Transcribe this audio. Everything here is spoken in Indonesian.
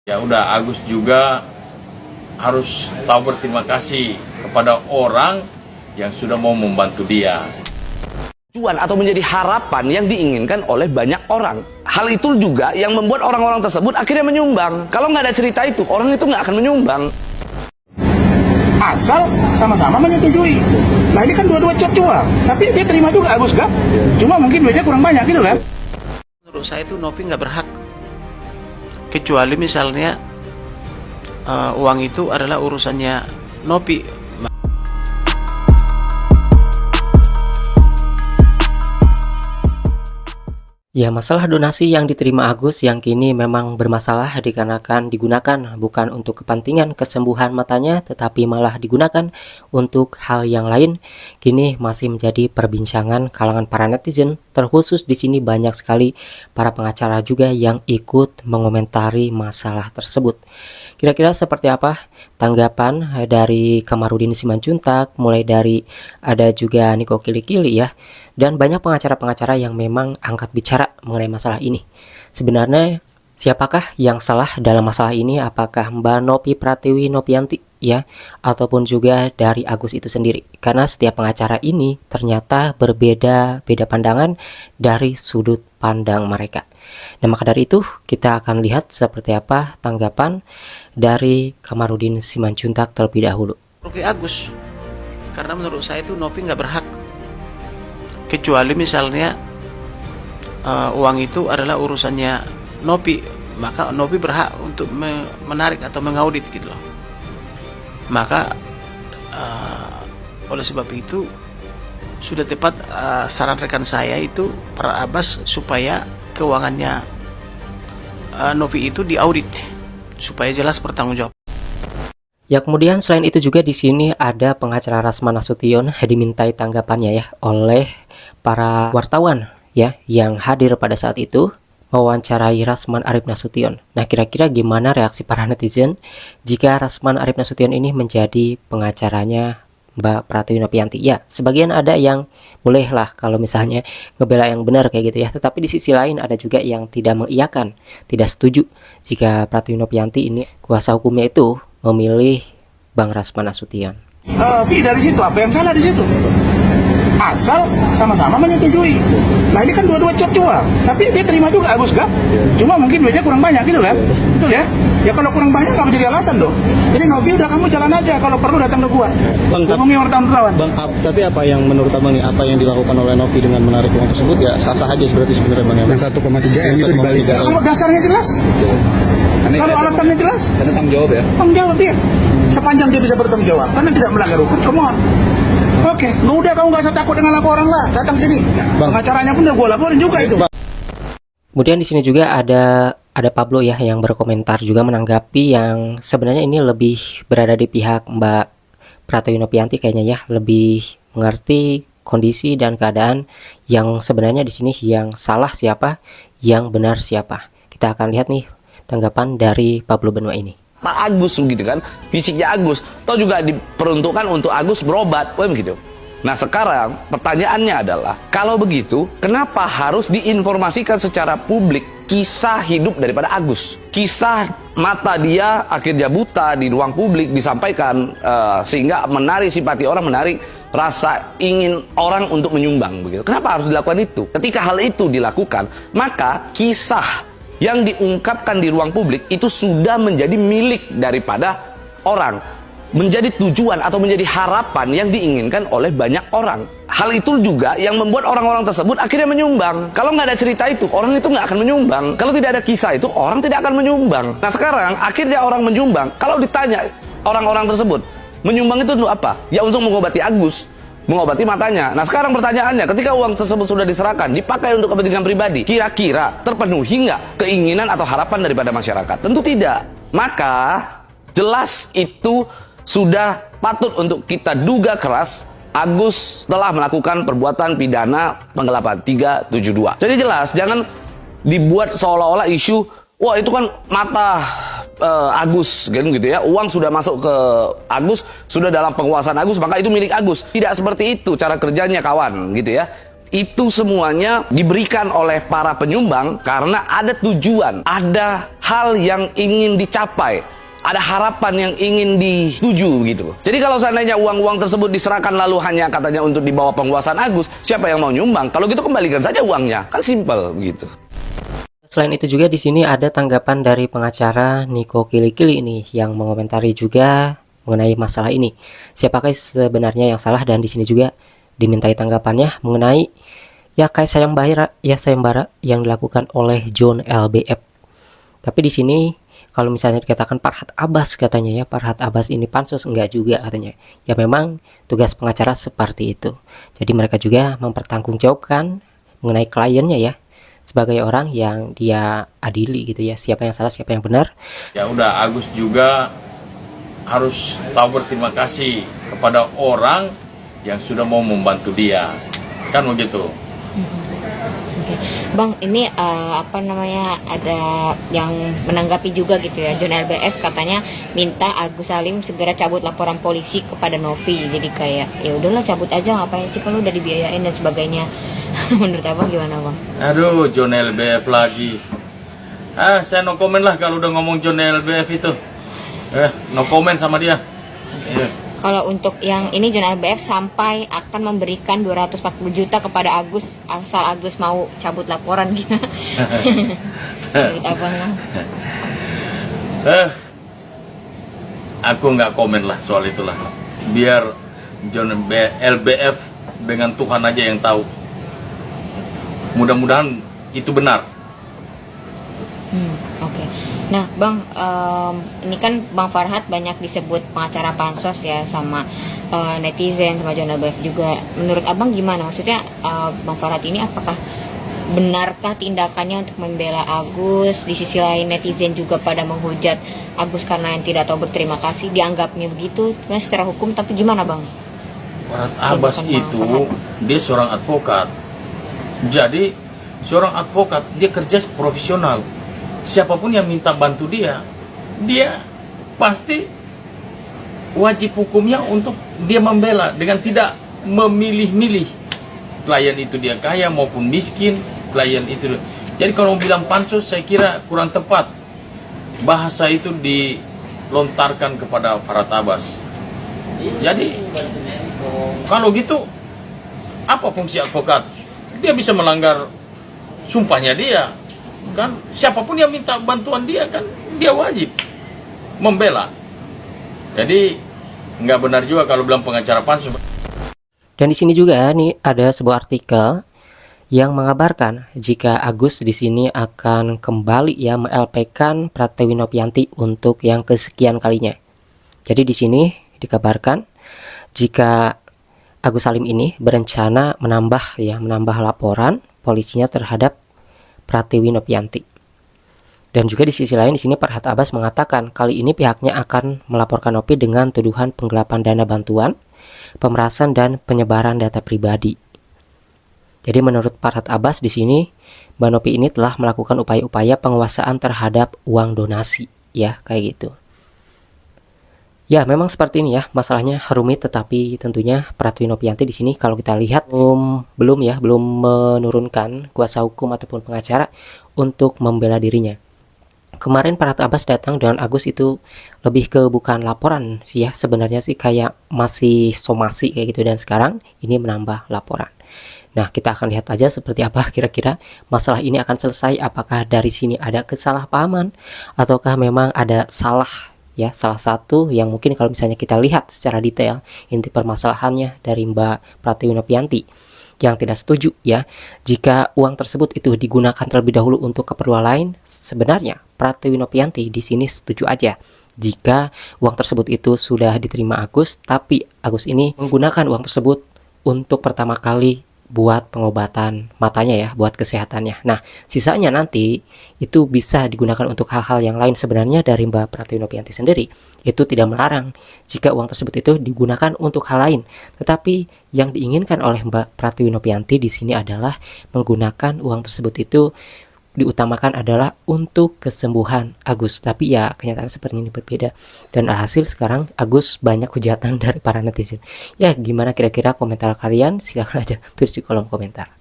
Ya udah, Agus juga harus tahu berterima kasih kepada orang yang sudah mau membantu dia. Tujuan atau menjadi harapan yang diinginkan oleh banyak orang. Hal itu juga yang membuat orang-orang tersebut akhirnya menyumbang. Kalau nggak ada cerita itu, orang itu nggak akan menyumbang. Asal sama-sama menyetujui. Nah ini kan dua-dua cuap-cuap, tapi dia terima juga Agus kan? Cuma mungkin duitnya kurang banyak gitu kan? Menurut saya itu Nopi nggak berhak, kecuali misalnya uang itu adalah urusannya Nopi. Ya, masalah donasi yang diterima Agus yang kini memang bermasalah dikarenakan digunakan bukan untuk kepentingan kesembuhan matanya, tetapi malah digunakan untuk hal yang lain. Kini masih menjadi perbincangan kalangan para netizen, terkhusus di sini banyak sekali para pengacara juga yang ikut mengomentari masalah tersebut. Kira-kira seperti apa tanggapan dari Kamarudin Simanjuntak, mulai dari ada juga Niko Kili-Kili ya, dan banyak pengacara-pengacara yang memang angkat bicara mengenai masalah ini. Sebenarnya siapakah yang salah dalam masalah ini? Apakah Mbak Nopi Pratiwi Nopianti ya, ataupun juga dari Agus itu sendiri? Karena setiap pengacara ini ternyata berbeda-beda pandangan dari sudut pandang mereka. Nah, maka dari itu kita akan lihat seperti apa tanggapan dari Kamarudin Simanjuntak terlebih dahulu. Oke, Agus, karena menurut saya itu Nopi nggak berhak, kecuali misalnya uang itu adalah urusannya Nopi, maka Nopi berhak untuk menarik atau mengaudit gitu loh. Maka oleh sebab itu sudah tepat saran rekan saya itu para Abbas supaya keuangannya Nopi itu diaudit supaya jelas bertanggung jawab. Ya, kemudian selain itu juga di sini ada pengacara Rasman Nasution dimintai tanggapannya ya oleh para wartawan ya yang hadir pada saat itu mewawancarai Rasman Arif Nasution. Nah, kira-kira gimana reaksi para netizen jika Rasman Arif Nasution ini menjadi pengacaranya Mbak Pratiwi Nopianti? Ya, sebagian ada yang bolehlah kalau misalnya ngebela yang benar kayak gitu ya. Tetapi di sisi lain ada juga yang tidak mengiyakan, tidak setuju jika Pratiwi Nopianti ini kuasa hukumnya itu memilih Bang Rasman Nasution. Dari situ apa yang salah di situ? Asal sama-sama menyetujui. Nah ini kan dua-dua cuap-cuap, tapi dia terima juga Agus kan? Cuma mungkin duitnya kurang banyak gitu kan? Betul ya? Ya kalau kurang banyak nggak menjadi alasan dong. Jadi Novi udah kamu jalan aja, kalau perlu datang ke gua. Bang, hubungi wartawan. Bang, tapi apa yang menurut abang nih, apa yang dilakukan oleh Novi dengan menarik uang tersebut ya sah-sah aja berarti sebenarnya bang? Yang 1,3 M itu dibalik. Kalau dasarnya jelas, kalau alasannya jelas, ada tanggung jawab ya? tanggung jawab dia. Sepanjang dia bisa bertanggung jawab, karena tidak melanggar hukum, come on. Oke, udah kamu nggak usah takut dengan laporan lah, datang sini. Pengacaranya pun udah gue laporin juga itu. Kemudian di sini juga ada Pablo ya yang berkomentar juga menanggapi yang sebenarnya ini lebih berada di pihak Mbak Pratiwi Nopianti kayaknya ya, lebih mengerti kondisi dan keadaan yang sebenarnya di sini yang salah siapa, yang benar siapa. Kita akan lihat nih tanggapan dari Pablo Benua ini. Pak Agus gitu kan, fisiknya Agus, toh juga diperuntukkan untuk Agus berobat, begitu. Nah sekarang pertanyaannya adalah, kalau begitu, kenapa harus diinformasikan secara publik kisah hidup daripada Agus? Kisah mata dia akhirnya buta di ruang publik disampaikan sehingga menarik simpati orang, menarik rasa ingin orang untuk menyumbang begitu. Kenapa harus dilakukan itu? Ketika hal itu dilakukan, maka kisah yang diungkapkan di ruang publik itu sudah menjadi milik daripada orang, menjadi tujuan atau menjadi harapan yang diinginkan oleh banyak orang. Hal itu juga yang membuat orang-orang tersebut akhirnya menyumbang. Kalau nggak ada cerita itu, orang itu nggak akan menyumbang. Kalau tidak ada kisah itu, orang tidak akan menyumbang. Nah sekarang akhirnya orang menyumbang. Kalau ditanya orang-orang tersebut, menyumbang itu untuk apa? Ya untuk mengobati Agus, mengobati matanya. Nah sekarang pertanyaannya, ketika uang tersebut sudah diserahkan, dipakai untuk kepentingan pribadi, kira-kira terpenuhi nggak keinginan atau harapan daripada masyarakat? Tentu tidak. Maka jelas itu sudah patut untuk kita duga keras Agus telah melakukan perbuatan pidana penggelapan 372. Jadi jelas, jangan dibuat seolah-olah isu, wah itu kan mata Agus gitu ya, uang sudah masuk ke Agus, sudah dalam penguasaan Agus, maka itu milik Agus. Tidak seperti itu cara kerjanya kawan gitu ya. Itu semuanya diberikan oleh para penyumbang karena ada tujuan, ada hal yang ingin dicapai, ada harapan yang ingin dituju gitu. Jadi kalau seandainya uang-uang tersebut diserahkan lalu hanya katanya untuk dibawa penguasaan Agus, siapa yang mau nyumbang? Kalau gitu kembalikan saja uangnya, kan simpel begitu. Selain itu juga di sini ada tanggapan dari pengacara Niko Kili-Kili ini yang mengomentari juga mengenai masalah ini. Siapakah sebenarnya yang salah, dan di sini juga dimintai tanggapannya mengenai kayak sayembara yang dilakukan oleh John LBF. Tapi di sini kalau misalnya dikatakan Farhad Abbas katanya Farhad Abbas ini pansus, enggak juga katanya. Ya memang tugas pengacara seperti itu. Jadi mereka juga mempertanggungjawabkan mengenai kliennya sebagai orang yang dia adili gitu siapa yang salah siapa yang benar. Ya udah, Agus juga harus tahu berterima kasih kepada orang yang sudah mau membantu dia, kan begitu. Oke. Bang, ini ada yang menanggapi juga gitu ya. John LBF katanya minta Agus Salim segera cabut laporan polisi kepada Novi. Jadi kayak ya udahlah cabut aja, ngapain sih kalau udah dibiayain dan sebagainya. Menurut Abang gimana, Bang? Aduh, John LBF lagi. Saya no comment lah kalau udah ngomong John LBF itu. No comment sama dia. Kalau untuk yang ini John LBF sampai akan memberikan 240 juta kepada Agus asal Agus mau cabut laporan gitu. Menurut Abang? Aku nggak komen lah soal itulah. Biar John LBF dengan Tuhan aja yang tahu. Mudah-mudahan itu benar. Oke. Nah, Bang, ini kan Bang Farhad banyak disebut pengacara pansos ya sama netizen, sama John LBF juga. Menurut Abang gimana? Maksudnya Bang Farhad ini apakah benarkah tindakannya untuk membela Agus? Di sisi lain netizen juga pada menghujat Agus karena yang tidak tahu berterima kasih, dianggapnya begitu. Sebenarnya secara hukum, tapi gimana, Bang? Farhad Abbas itu dia seorang advokat. Jadi seorang advokat dia kerja profesional. Siapapun yang minta bantu dia pasti wajib hukumnya untuk dia membela dengan tidak memilih-milih. Klien itu dia kaya maupun miskin, klien itu. Jadi kalau bilang pansus saya kira kurang tepat. Bahasa itu dilontarkan kepada Farhad Abbas. Jadi kalau gitu apa fungsi advokat? Dia bisa melanggar sumpahnya dia. Kan siapapun yang minta bantuan dia kan dia wajib membela. Jadi nggak benar juga kalau bilang pengacara pansus. Dan di sini juga nih ada sebuah artikel yang mengabarkan jika Agus di sini akan kembali me-LP-kan Pratewi Nopianti untuk yang kesekian kalinya. Jadi di sini dikabarkan jika Agus Salim ini berencana menambah laporan polisinya terhadap Pratewi Nopianti. Dan juga di sisi lain di sini Farhad Abbas mengatakan kali ini pihaknya akan melaporkan Nopi dengan tuduhan penggelapan dana bantuan, pemerasan dan penyebaran data pribadi. Jadi menurut Farhad Abbas di sini Mbak Nopi ini telah melakukan upaya-upaya penguasaan terhadap uang donasi, kayak gitu. Ya, memang seperti ini masalahnya rumit, tetapi tentunya Pratewi Nopianti di sini kalau kita lihat belum menurunkan kuasa hukum ataupun pengacara untuk membela dirinya. Kemarin Farhad Abbas datang dengan Agus itu lebih ke bukan laporan sih sebenarnya sih kayak masih somasi kayak gitu, dan sekarang ini menambah laporan. Nah, kita akan lihat aja seperti apa kira-kira masalah ini akan selesai, apakah dari sini ada kesalahpahaman ataukah memang ada salah satu yang mungkin kalau misalnya kita lihat secara detail inti permasalahannya dari Mbak Pratewi Nopianti yang tidak setuju jika uang tersebut itu digunakan terlebih dahulu untuk keperluan lain. Sebenarnya Pratewi Nopianti di sini setuju aja jika uang tersebut itu sudah diterima Agus, tapi Agus ini menggunakan uang tersebut untuk pertama kali buat pengobatan matanya buat kesehatannya. Nah, sisanya nanti itu bisa digunakan untuk hal-hal yang lain. Sebenarnya dari Mbak Pratewi Nopianti sendiri itu tidak melarang jika uang tersebut itu digunakan untuk hal lain. Tetapi yang diinginkan oleh Mbak Pratewi Nopianti di sini adalah menggunakan uang tersebut itu diutamakan adalah untuk kesembuhan Agus. Tapi kenyataan seperti ini berbeda. Dan alhasil sekarang Agus banyak hujatan dari para netizen. Gimana kira-kira komentar kalian? Silahkan aja tulis di kolom komentar.